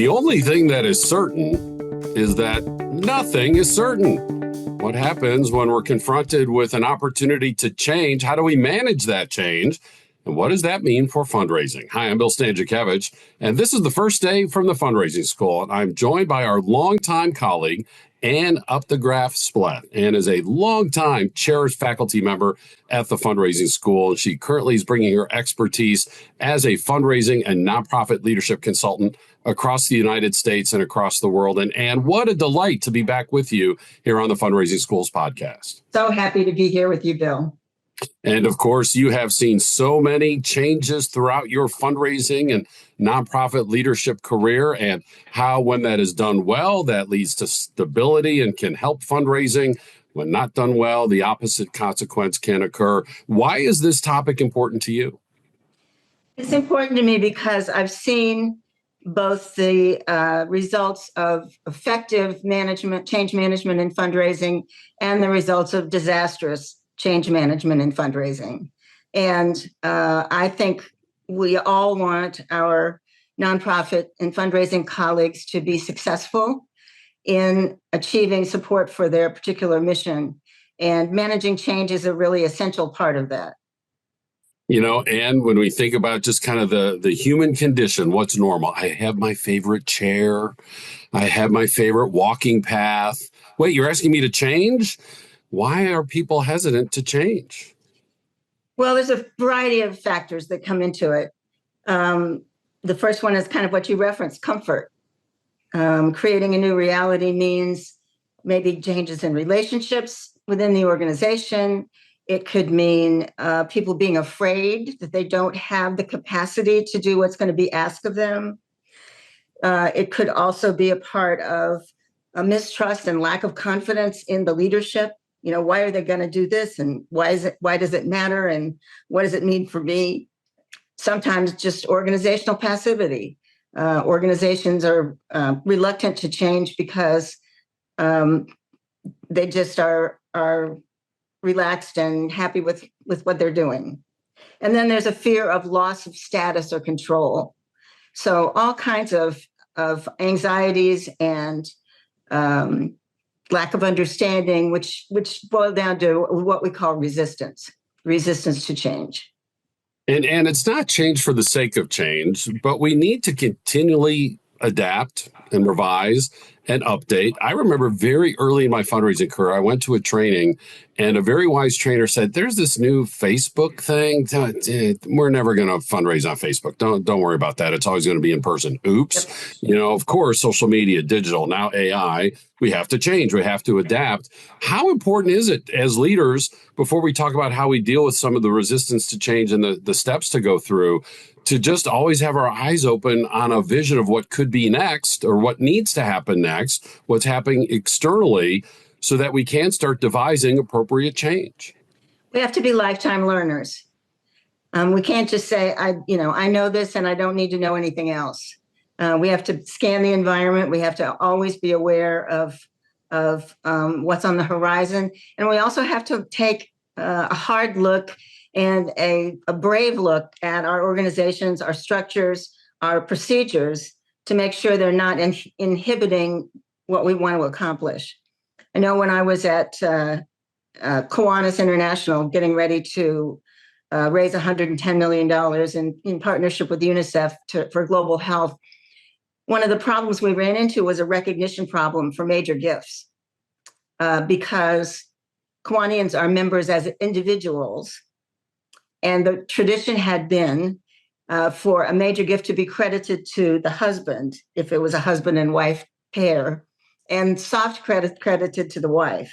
The only thing that is certain is that nothing is certain. What happens when we're confronted with an opportunity to change? How do we manage that change? And what does that mean for fundraising? Hi, I'm Bill Stanczykiewicz, and this is the first day from the fundraising school. And I'm joined by our longtime colleague, Ann Updegraff Spleth. Ann is a longtime cherished faculty member at the fundraising school, and she currently is bringing her expertise as a fundraising and nonprofit leadership consultant across the United States and across the world. And Ann, what a delight to be back with you here on the Fundraising Schools podcast. So happy to be here with you, Bill. And of course, you have seen so many changes throughout your fundraising and nonprofit leadership career, and how, when that is done well, that leads to stability and can help fundraising. When not done well, the opposite consequence can occur. Why is this topic important to you? It's important to me because I've seen both the results of effective management, change management in fundraising, and the results of disastrous change management in fundraising. And I think we all want our nonprofit and fundraising colleagues to be successful in achieving support for their particular mission. And managing change is a really essential part of that. You know, and when we think about just kind of the human condition, what's normal? I have my favorite chair. I have my favorite walking path. Wait, you're asking me to change? Why are people hesitant to change? Well, there's a variety of factors that come into it. The first one is kind of what you referenced, comfort. Creating a new reality means maybe changes in relationships within the organization. It could mean people being afraid that they don't have the capacity to do what's going to be asked of them. It could also be a part of a mistrust and lack of confidence in the leadership. You know, why are they going to do this? And why does it matter? And what does it mean for me? Sometimes just organizational passivity. Organizations are reluctant to change because they just are relaxed and happy with what they're doing. And then there's a fear of loss of status or control. So all kinds of anxieties and lack of understanding, which boil down to what we call resistance to change. And it's not change for the sake of change, but we need to continually adapt and revise and update. I remember very early in my fundraising career, I went to a training and a very wise trainer said, there's this new Facebook thing. We're never going to fundraise on Facebook. Don't worry about that. It's always going to be in person. Oops. Yep. You know, of course, social media, digital, now AI, we have to change. We have to adapt. How important is it as leaders, before we talk about how we deal with some of the resistance to change and the steps to go through, to just always have our eyes open on a vision of what could be next or what needs to happen next, what's happening externally, so that we can start devising appropriate change? We have to be lifetime learners. We can't just say, I know this and I don't need to know anything else. We have to scan the environment. We have to always be aware of what's on the horizon. And we also have to take a hard look and a brave look at our organizations, our structures, our procedures, to make sure they're not inhibiting what we want to accomplish. I know when I was at Kiwanis International, getting ready to raise $110 million in partnership with UNICEF for global health, one of the problems we ran into was a recognition problem for major gifts, because Kiwanians are members as individuals. And the tradition had been for a major gift to be credited to the husband, if it was a husband and wife pair, and soft credit credited to the wife.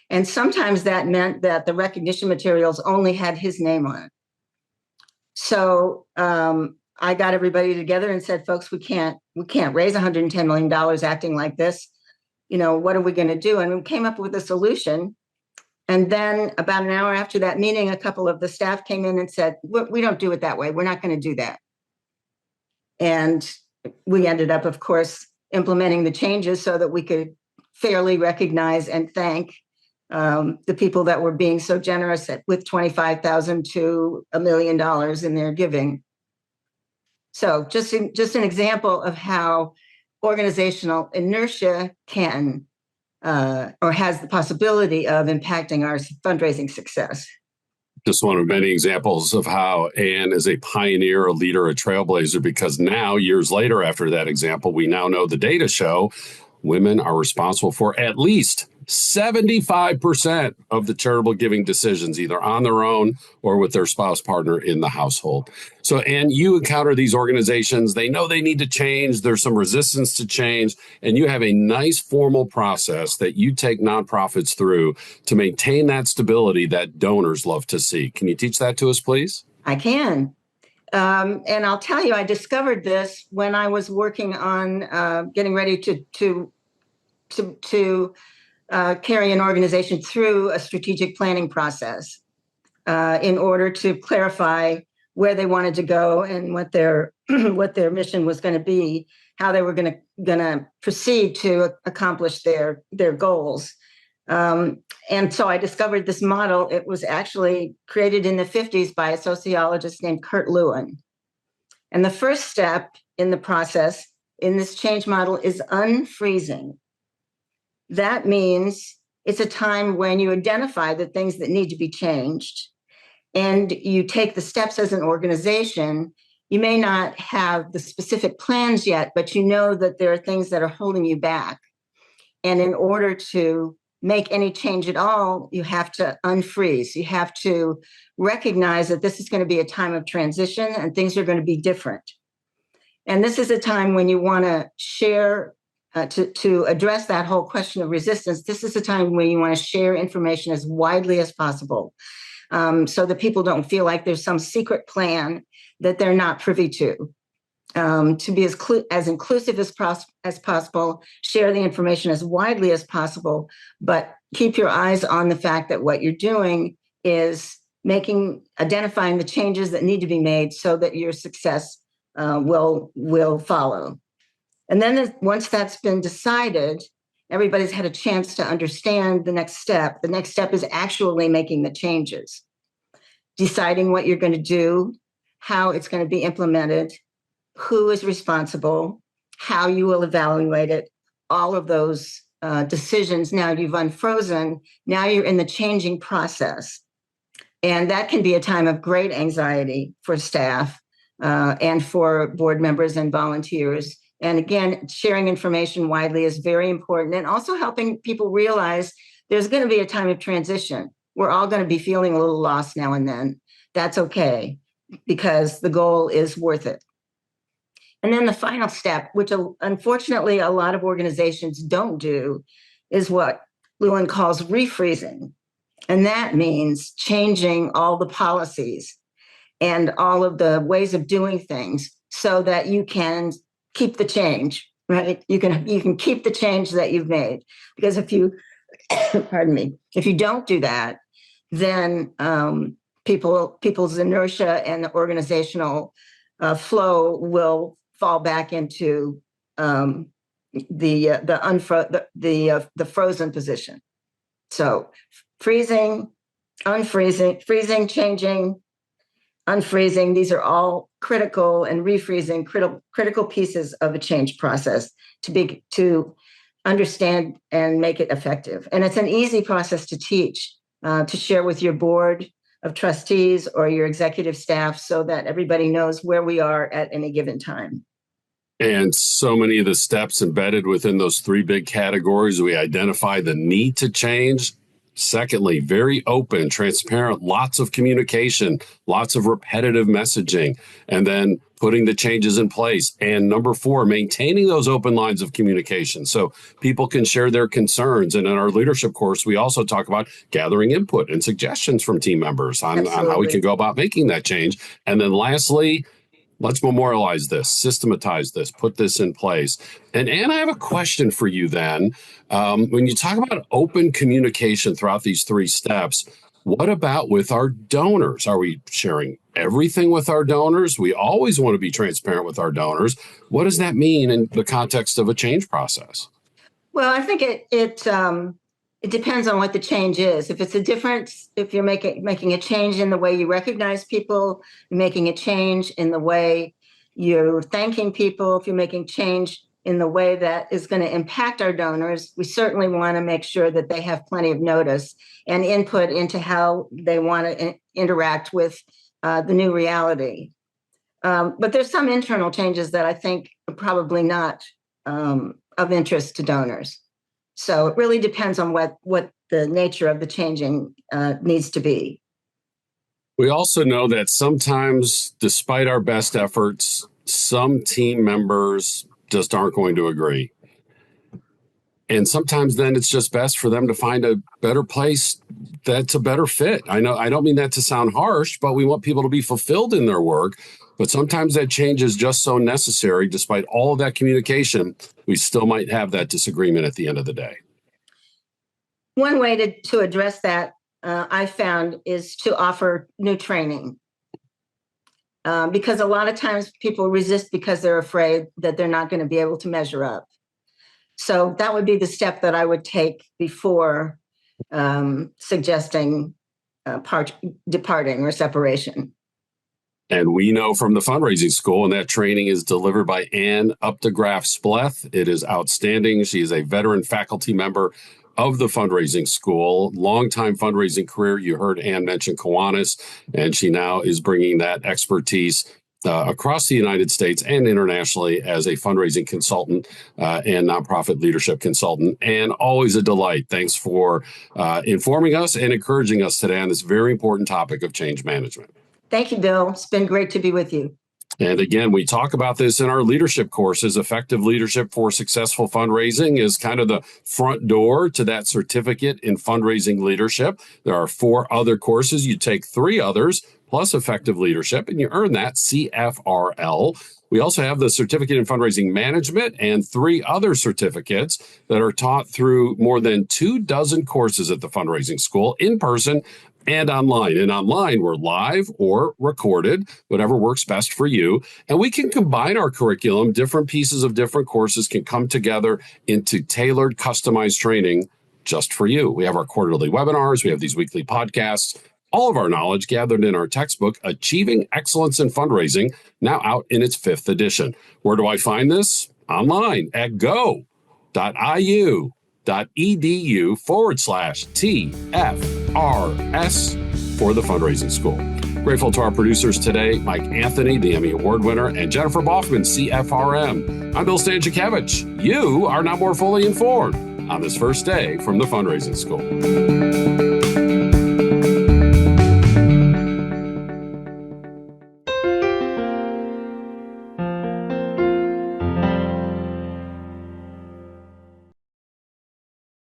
And sometimes that meant that the recognition materials only had his name on it. So I got everybody together and said, folks, we can't raise $110 million acting like this. You know, what are we going to do? And we came up with a solution. And then about an hour after that meeting, a couple of the staff came in and said, we don't do it that way. We're not going to do that. And we ended up, of course, implementing the changes so that we could fairly recognize and thank the people that were being so generous with $25,000 to $1 million in their giving. So just an example of how organizational inertia can or has the possibility of impacting our fundraising success. Just one of many examples of how Ann is a pioneer, a leader, a trailblazer, because now, years later after that example, we now know the data show women are responsible for at least 75% of the charitable giving decisions, either on their own or with their spouse partner in the household. So, Ann, you encounter these organizations, they know they need to change, there's some resistance to change, and you have a nice formal process that you take nonprofits through to maintain that stability that donors love to see. Can you teach that to us, please? I can. And I'll tell you, I discovered this when I was working on getting ready to carry an organization through a strategic planning process in order to clarify where they wanted to go and what their what their mission was going to be, how they were going to proceed to accomplish their goals. And so I discovered this model. It was actually created in the 50s by a sociologist named Kurt Lewin. And the first step in the process in this change model is unfreezing. That means it's a time when you identify the things that need to be changed and you take the steps as an organization. You may not have the specific plans yet, but you know that there are things that are holding you back. And in order to make any change at all, you have to unfreeze. You have to recognize that this is going to be a time of transition and things are going to be different. And this is a time when you want to share to address that whole question of resistance. This is a time when you want to share information as widely as possible so that people don't feel like there's some secret plan that they're not privy to. To be as inclusive as possible, share the information as widely as possible, but keep your eyes on the fact that what you're doing is identifying the changes that need to be made so that your success will follow. And then once that's been decided, everybody's had a chance to understand the next step. The next step is actually making the changes, deciding what you're going to do, how it's going to be implemented, who is responsible, how you will evaluate it, all of those decisions. Now you've unfrozen. Now you're in the changing process. And that can be a time of great anxiety for staff and for board members and volunteers. And again, sharing information widely is very important, and also helping people realize there's going to be a time of transition. We're all going to be feeling a little lost now and then. That's okay, because the goal is worth it. And then the final step, which unfortunately a lot of organizations don't do, is what Lewin calls refreezing. And that means changing all the policies and all of the ways of doing things so that you can keep the change, right? You can keep the change that you've made. Because if you, pardon me, if you don't do that, then people's inertia and the organizational flow will fall back into the frozen position. So freezing, unfreezing, freezing, changing, unfreezing, these are all critical, and refreezing critical pieces of a change process to understand and make it effective. And it's an easy process to teach, to share with your board of trustees or your executive staff so that everybody knows where we are at any given time. And so many of the steps embedded within those three big categories, we identify the need to change. Secondly, very open, transparent, lots of communication, lots of repetitive messaging, and then putting the changes in place. And number four, maintaining those open lines of communication so people can share their concerns. And in our leadership course, we also talk about gathering input and suggestions from team members on how we can go about making that change. And then lastly, let's memorialize this, systematize this, put this in place. And Ann, I have a question for you then. When you talk about open communication throughout these three steps, what about with our donors? Are we sharing everything with our donors? We always want to be transparent with our donors. What does that mean in the context of a change process? Well, I think it depends on what the change is. If it's a difference, if you're making a change in the way you recognize people, you're making a change in the way you're thanking people, if you're making change in the way that is going to impact our donors, we certainly want to make sure that they have plenty of notice and input into how they want to interact with the new reality. But there's some internal changes that I think are probably not of interest to donors. So it really depends on what the nature of the changing needs to be. We also know that sometimes, despite our best efforts, some team members just aren't going to agree. And sometimes then it's just best for them to find a better place that's a better fit. I know I don't mean that to sound harsh, but we want people to be fulfilled in their work. But sometimes that change is just so necessary. Despite all of that communication, we still might have that disagreement at the end of the day. One way to address that, I found, is to offer new training. Because a lot of times people resist because they're afraid that they're not going to be able to measure up. So that would be the step that I would take before suggesting departing or separation. And we know from the fundraising school, and that training is delivered by Ann Updegraff Spleth. It is outstanding. She is a veteran faculty member of the fundraising school, longtime fundraising career. You heard Ann mention Kiwanis, and she now is bringing that expertise across the United States and internationally as a fundraising consultant and nonprofit leadership consultant. And always a delight. Thanks for informing us and encouraging us today on this very important topic of change management. Thank you, Bill. It's been great to be with you. And again, we talk about this in our leadership courses. Effective Leadership for Successful Fundraising is kind of the front door to that certificate in fundraising leadership. There are 4 other courses. You take 3 others plus Effective Leadership, and you earn that CFRL. We also have the Certificate in Fundraising Management and 3 other certificates that are taught through more than 24 courses at the fundraising school, in person and online. And online, we're live or recorded, whatever works best for you. And we can combine our curriculum. Different pieces of different courses can come together into tailored, customized training just for you. We have our quarterly webinars. We have these weekly podcasts. All of our knowledge gathered in our textbook, Achieving Excellence in Fundraising, now out in its 5th edition. Where do I find this? Online at go.iu.edu/TFRS for the fundraising school. Grateful to our producers today, Mike Anthony, the Emmy Award winner, and Jennifer Boffman, CFRM. I'm Bill Stanczykiewicz. You are now more fully informed on this first day from the fundraising school.